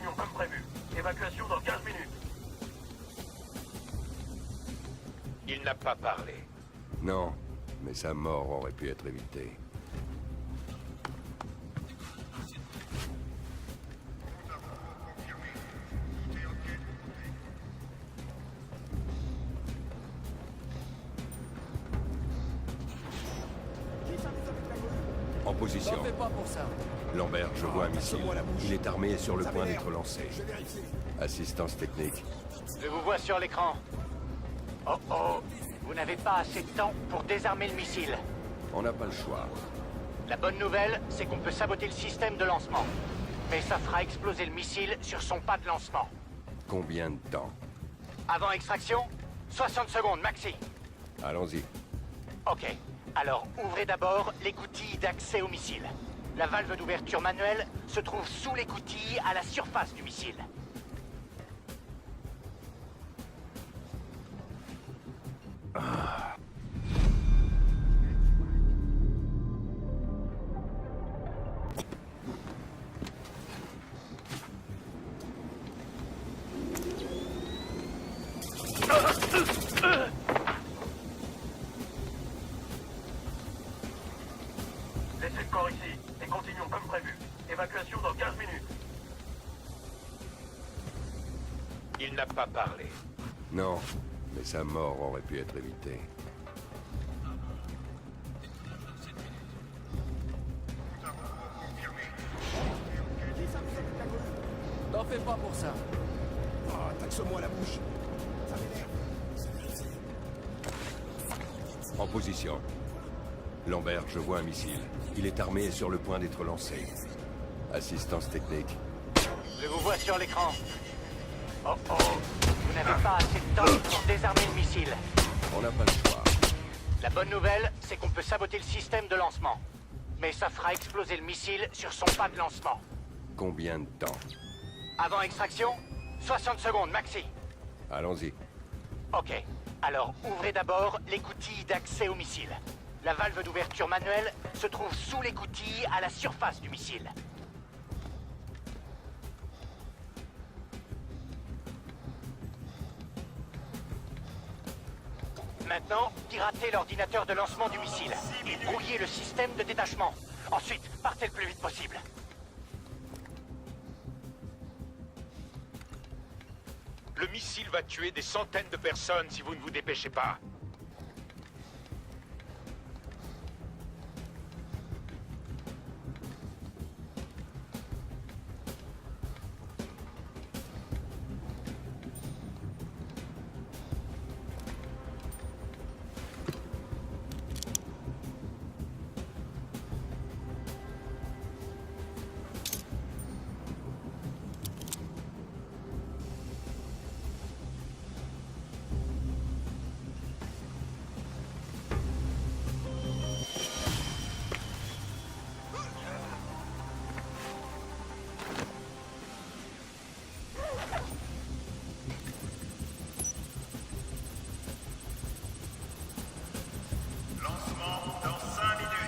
Extraction comme prévu. Évacuation dans 15 minutes. Il n'a pas parlé. Non, mais sa mort aurait pu être évitée. En position. T'en fais pas pour ça. Lambert, je vois un missile. Il est armé et sur le point d'être lancé. Assistance technique. Je vous vois sur l'écran. Oh oh, vous n'avez pas assez de temps pour désarmer le missile. On n'a pas le choix. La bonne nouvelle, c'est qu'on peut saboter le système de lancement. Mais ça fera exploser le missile sur son pas de lancement. Combien de temps? Avant extraction, 60 secondes maxi. Allons-y. Ok, alors ouvrez d'abord l'écoutille d'accès au missile. La valve d'ouverture manuelle se trouve sous l'écoutille à la surface du missile. Laissez le corps ici et continuons comme prévu. Évacuation dans 15 minutes. Il n'a pas parlé. Non, mais sa mort aurait pu être évitée. T'en fais pas pour ça. Oh, taxe-moi la bouche. Ça m'énerve. En position. Lambert, je vois un missile. Il est armé et sur le point d'être lancé. Assistance technique. Je vous vois sur l'écran. Oh oh, vous n'avez pas assez de temps pour désarmer le missile. On n'a pas le choix. La bonne nouvelle, c'est qu'on peut saboter le système de lancement. Mais ça fera exploser le missile sur son pas de lancement. Combien de temps? Avant extraction, 60 secondes maxi. Allons-y. Ok, alors ouvrez d'abord l'écoutille d'accès au missile. La valve d'ouverture manuelle se trouve sous l'écoutille à la surface du missile. Maintenant, piratez l'ordinateur de lancement du missile et brouillez le système de détachement. Ensuite, partez le plus vite possible. Le missile va tuer des centaines de personnes si vous ne vous dépêchez pas. Lancement dans 5 minutes.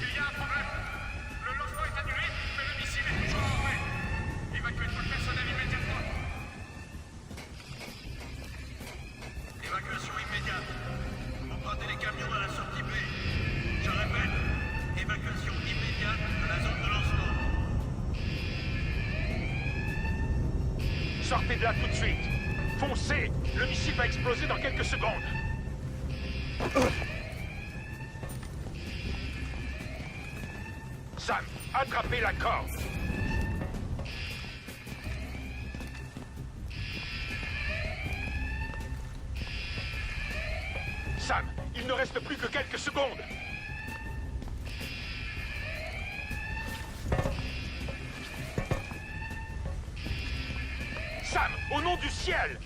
Il y a un problème. Le lancement est annulé, mais le missile est toujours en vrai. Évacuez tout le personnel immédiatement. Évacuation immédiate. Empruntez les camions à la sortie B. Je répète, évacuation immédiate de la zone de lancement. Sortez de là tout de suite. Foncez. Le missile va exploser dans quelques secondes. Sam, attrapez la corde. Sam, il ne reste plus que quelques secondes. Sam, au nom du ciel!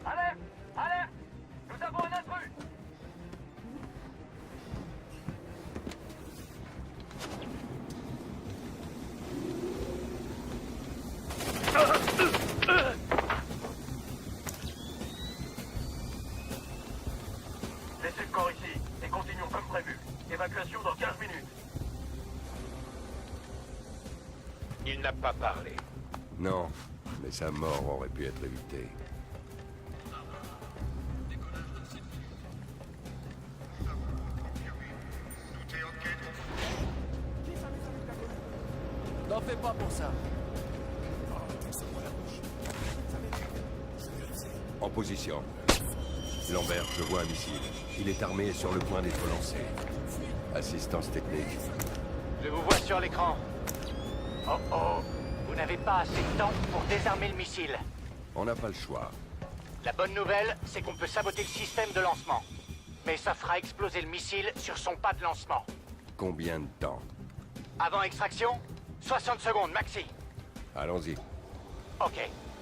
Alerte! Alerte! Nous avons un intrus! Laissez le corps ici et continuons comme prévu. Évacuation dans 15 minutes. Il n'a pas parlé. Non, mais sa mort aurait pu être évitée. Tout est ok. T'en fais pas pour ça. Taxe-moi la bouche. Ça m'énerve. En position. Lambert, je vois un missile. Il est armé et sur le point d'être lancé. Assistance technique. Je vous vois sur l'écran. Oh oh! Vous n'avez pas assez de temps pour désarmer le missile. On n'a pas le choix. La bonne nouvelle, c'est qu'on peut saboter le système de lancement. Mais ça fera exploser le missile sur son pas de lancement. Combien de temps? Avant extraction, 60 secondes maxi. Allons-y. Ok.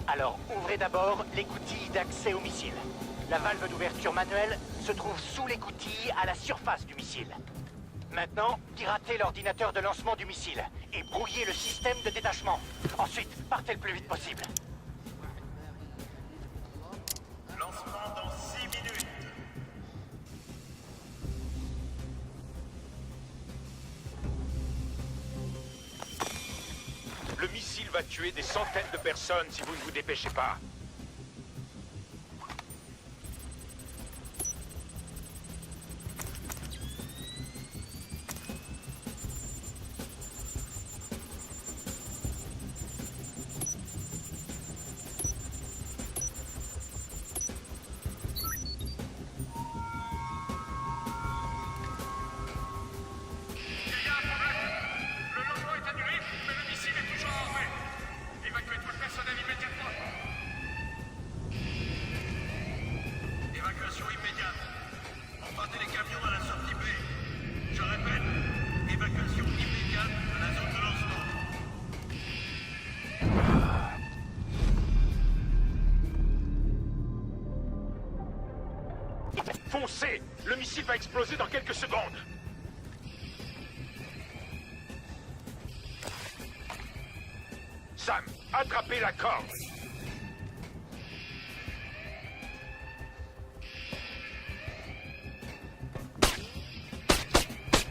Alors, ouvrez d'abord l'écoutille d'accès au missile. La valve d'ouverture manuelle se trouve sous l'écoutille à la surface du missile. Maintenant, piratez l'ordinateur de lancement du missile et brouillez le système de détachement. Ensuite, partez le plus vite possible. Lancement dans 6 minutes. Le missile va tuer des centaines de personnes si vous ne vous dépêchez pas. Il y a un problème. Le lancement est annulé, mais le missile est toujours en orbite. Évacuez tout le personnel immédiatement. Évacuation immédiate. Empruntez les camions à la sortie B. Je répète, évacuation immédiate de la zone de lancement. Foncez! Le missile va exploser dans quelques secondes. Sam, attrapez la corde.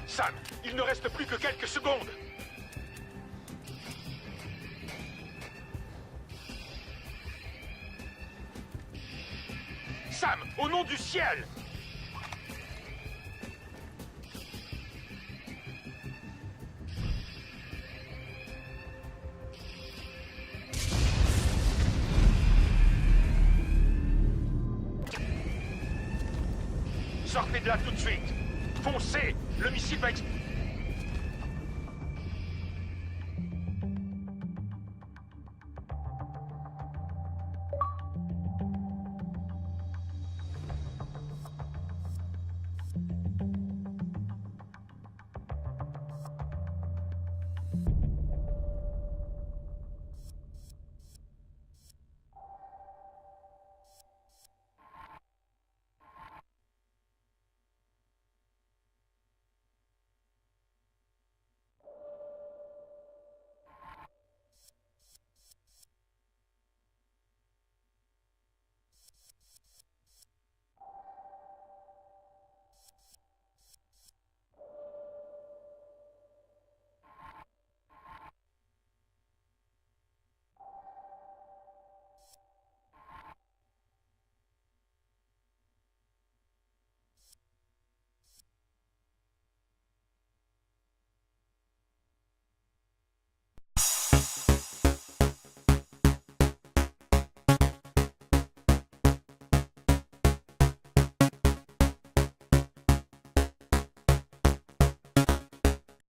Sam, il ne reste plus que quelques secondes. Sam, au nom du ciel! Sortez de là tout de suite. Foncez! Le missile va exploser.